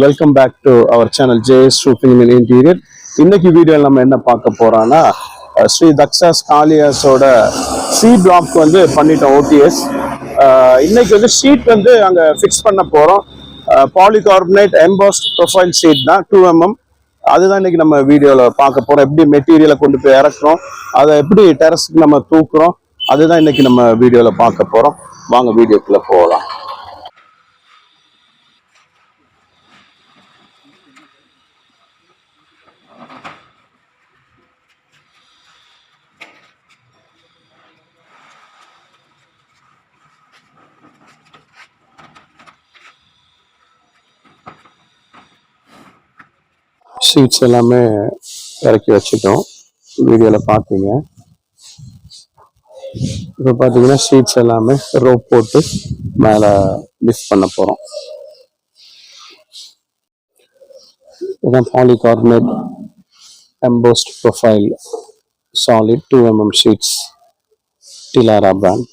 Welcome back to our channel JS roofing and interior. இன்னைக்கு வீடியோவில் நம்ம என்ன பார்க்க போறோம்னா ஸ்ரீ தக்ஷாஸ் காலியாஸோட சி பிளாக் வந்து பண்ணிட்டோம் ஓடிஎஸ். இன்னைக்கு வந்து ஷீட் வந்து அங்கே ஃபிக்ஸ் பண்ண போகிறோம். பாலிகார்பனேட் எம்பாஸ்ட் ப்ரொஃபைல் ஷீட் தான் 2mm. அதுதான் இன்னைக்கு நம்ம வீடியோவில் பார்க்க போகிறோம். எப்படி மெட்டீரியலை கொண்டு போய் இறக்குறோம், அதை எப்படி டெரஸ்க்கு நம்ம தூக்குறோம், அதுதான் இன்னைக்கு நம்ம வீடியோவில் பார்க்க போகிறோம். வாங்க வீடியோக்குள்ளே போகலாம். ஷீட்ஸ் எல்லாமே இறக்கி வச்சுட்டோம். வீடியோவில் பார்த்தீங்க. இப்போ பார்த்தீங்கன்னா ஷீட்ஸ் எல்லாமே ரோப் போட்டு மேலே லிஃப்ட் பண்ண போகிறோம். இதுதான் polycarbonate embossed profile solid 2mm sheets, Dilara brand.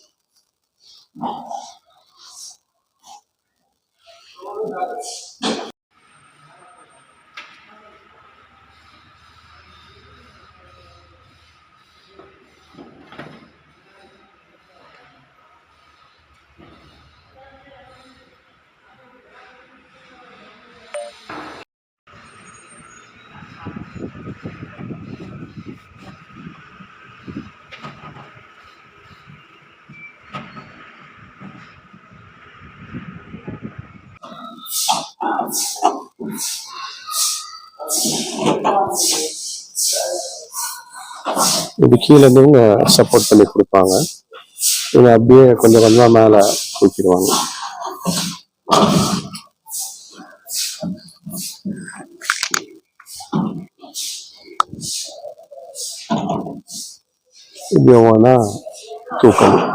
இது கீழே இருந்து சப்போர்ட் பண்ணி கொடுப்பாங்க. இதை அப்படியே கொஞ்சம் கொஞ்சமாக மேலே தூக்கிடுவாங்க. இப்படி ஒவ்வொன்றா தூக்கணும்.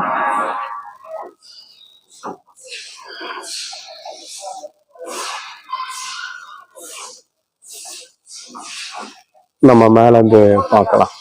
நம்ம மேல இருந்து பார்க்கலாம்.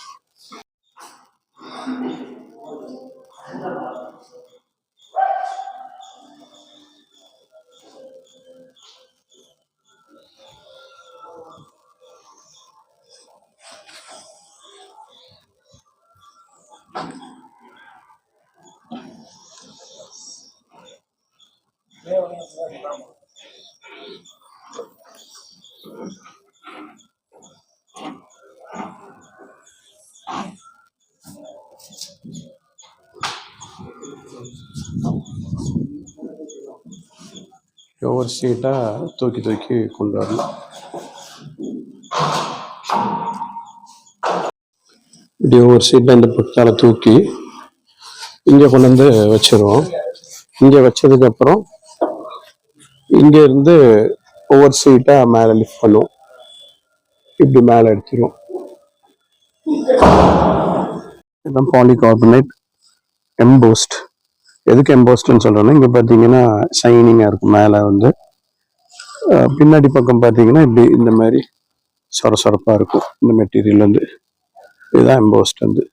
ஒவ்வொரு ஷீட்டா தூக்கி தூக்கி கொண்டு வரலாம். இப்படி ஒவ்வொரு ஷீட்டை இந்த பக்கத்தால் தூக்கி இங்கே கொண்டு வந்து வச்சிருவோம். இங்கே வச்சதுக்கப்புறம் இங்கே இருந்து ஒவ்வொரு ஷீட்டாக மேலே லிஃப்ட் பண்ணுவோம். இப்படி மேலே எடுத்துருவோம். இதுதான் பாலிகார்பனேட் எம்போஸ்ட். எதுக்கு எம்போஸ்ட்னு சொல்கிறோன்னா, இங்கே பார்த்தீங்கன்னா ஷைனிங்காக இருக்கும். மேலே வந்து பின்னாடி பக்கம் பார்த்தீங்கன்னா இப்படி இந்த மாதிரி சொரசொரப்பாக இருக்கும் இந்த மெட்டீரியல் வந்து. இதுதான் எம்போஸ்ட் வந்து.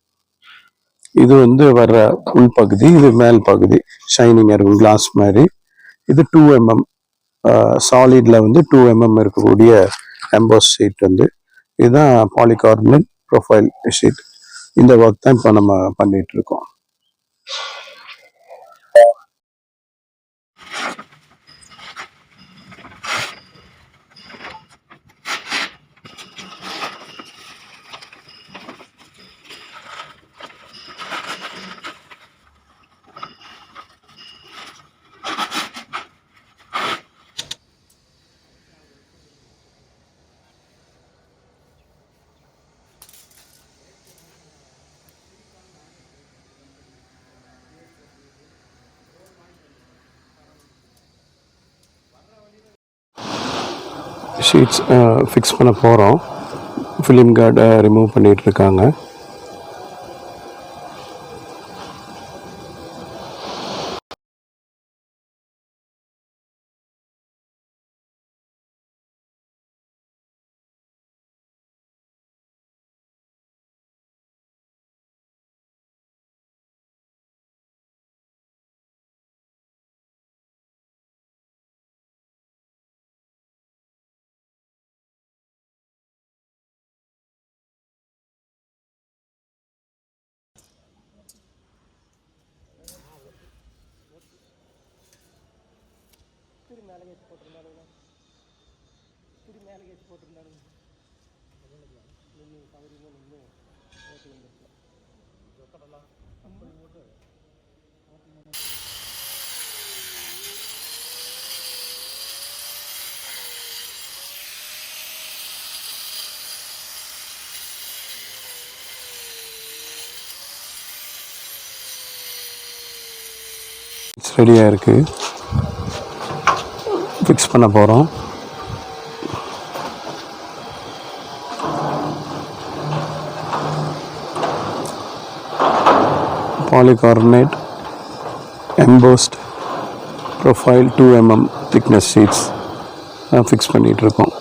இது வந்து வர்ற உள் பகுதி, இது மேல் பகுதி ஷைனிங்காக இருக்கும் கிளாஸ் மாதிரி. இது 2mm சாலிட்ல வந்து 2mm இருக்கக்கூடிய எம்போஸ் ஷீட் வந்து. இதுதான் பாலிகார்பனேட் ப்ரொஃபைல் ஷீட். இந்த ஒர்க் தான் இப்போ நம்ம பண்ணிட்டு இருக்கோம். ஷீட்ஸ் ஃபிக்ஸ் பண்ண போகிறோம். ஃபிலிம் கார்டை ரிமூவ் பண்ணிகிட்டு இருக்காங்க. கேட்டு போட்டிருந்தாருங்க, இப்படி மேலே கேட்டு போட்டிருந்தாருங்க. நின்று சௌகரியமாக நின்று ஓட்டி வந்துருக்கலாம். போட்டு ரெடியாக இருக்குது, ஃபிக்ஸ் பண்ண போகிறோம். Polycarbonate embossed profile 2 mm thickness sheets fix பண்ணிகிட்ருக்கோம்.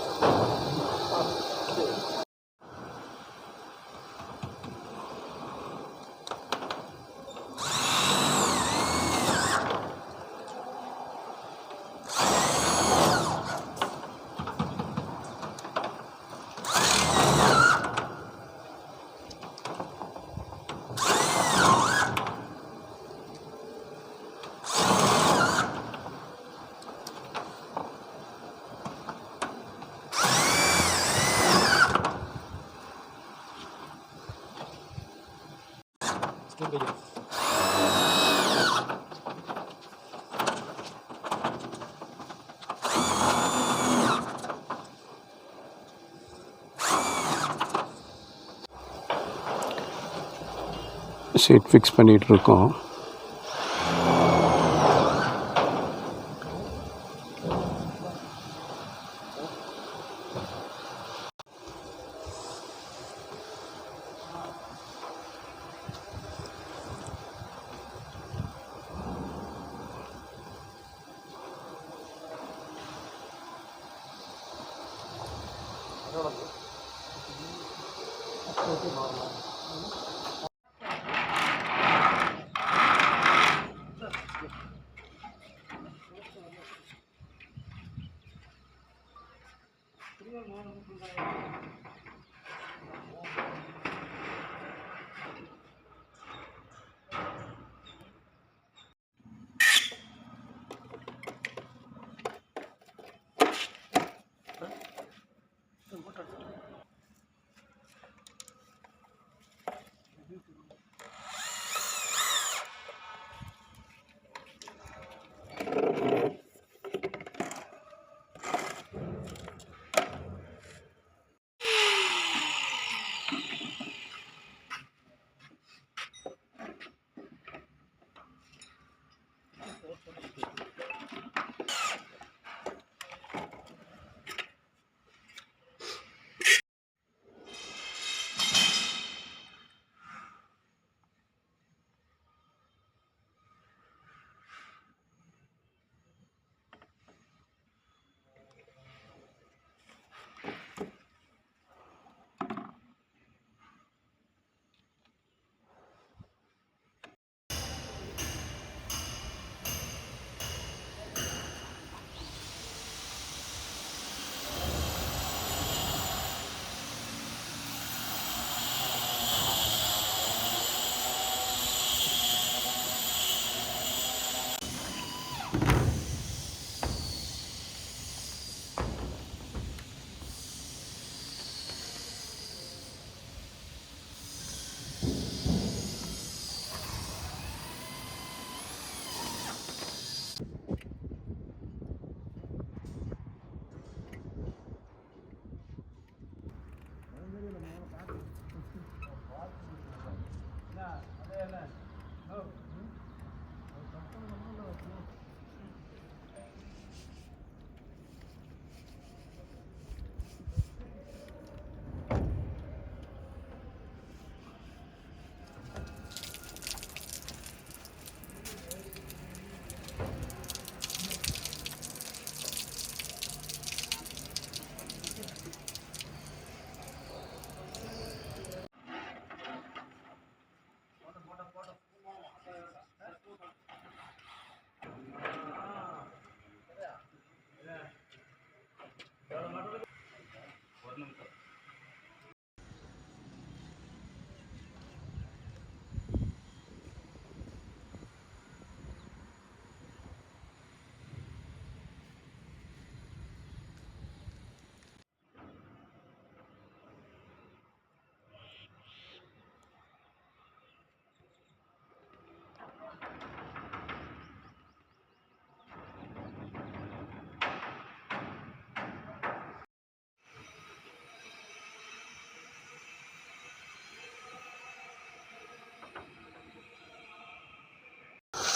ஷீட் ஃபிக்ஸ் பண்ணிகிட்ருக்கோம்.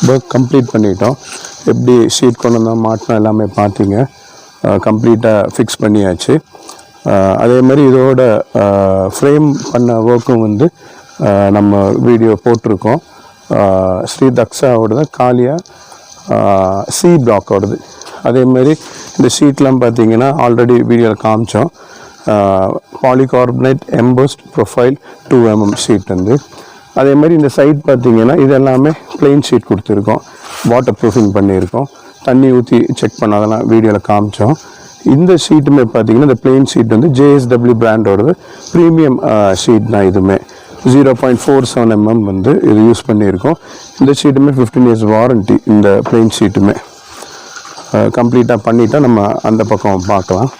ஒர்க் கம்ப்ளீட் பண்ணிட்டோம். எப்படி ஷீட் கொண்டு வந்தோம் மாட்டினோம் எல்லாமே பார்த்தீங்க. கம்ப்ளீட்டாக ஃபிக்ஸ் பண்ணியாச்சு. அதே மாதிரி இதோட ஃப்ரேம் பண்ண ஒர்க்கும் வந்து நம்ம வீடியோ போட்டிருக்கோம். ஸ்ரீ தக்ஷாவோடது, காலியா சி பிளாக்கோடது. அதேமாரி இந்த ஷீட்லாம் பார்த்தீங்கன்னா ஆல்ரெடி வீடியோவில் காமிச்சோம். Polycarbonate embossed profile 2 mm sheet வந்து. அதே மாதிரி இந்த சைட் பார்த்தீங்கன்னா இது எல்லாமே பிளெயின் ஷீட் கொடுத்துருக்கோம். வாட்டர் ப்ரூஃபிங் பண்ணியிருக்கோம். தண்ணி ஊற்றி செக் பண்ணாதெல்லாம் வீடியோவில் காமிச்சோம். இந்த ஷீட்டுமே பார்த்தீங்கன்னா இந்த பிளெயின் ஷீட் வந்து JSW பிராண்டோடது ப்ரீமியம் ஷீட் தான். இதுவுமே 0.47 mm வந்து இது யூஸ் பண்ணியிருக்கோம். இந்த ஷீட்டுமே 15 years வாரண்ட்டி. இந்த பிளெயின் ஷீட்டுமே கம்ப்ளீட்டாக பண்ணிவிட்டால் நம்ம அந்த பக்கம் பார்க்கலாம்.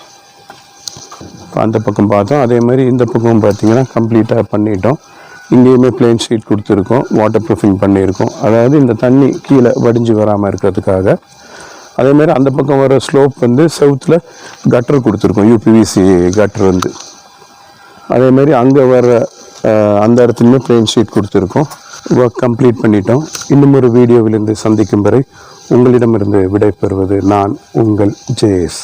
அந்த பக்கம் பார்த்தோம். அதே மாதிரி இந்த பக்கம் பார்த்தீங்கன்னா கம்ப்ளீட்டாக பண்ணிட்டோம். இங்கேயுமே பிளெயின் ஷீட் கொடுத்துருக்கோம். வாட்டர் ப்ரூஃபிங் பண்ணியிருக்கோம். அதாவது இந்த தண்ணி கீழே வடிஞ்சு வராமல் இருக்கிறதுக்காக. அதேமாதிரி அந்த பக்கம் வர ஸ்லோப் வந்து சவுத்தில் கட்டர் கொடுத்துருக்கோம். UPVC கட்டர் வந்து. அதேமாதிரி அங்கே வர அந்த இடத்துலையுமே பிளெயின் ஷீட் கொடுத்துருக்கோம். ஒர்க் கம்ப்ளீட் பண்ணிட்டோம். இன்னும் ஒரு வீடியோவிலிருந்து சந்திக்கும் வரை உங்களிடமிருந்து விடை பெறுவது நான் உங்கள் JS.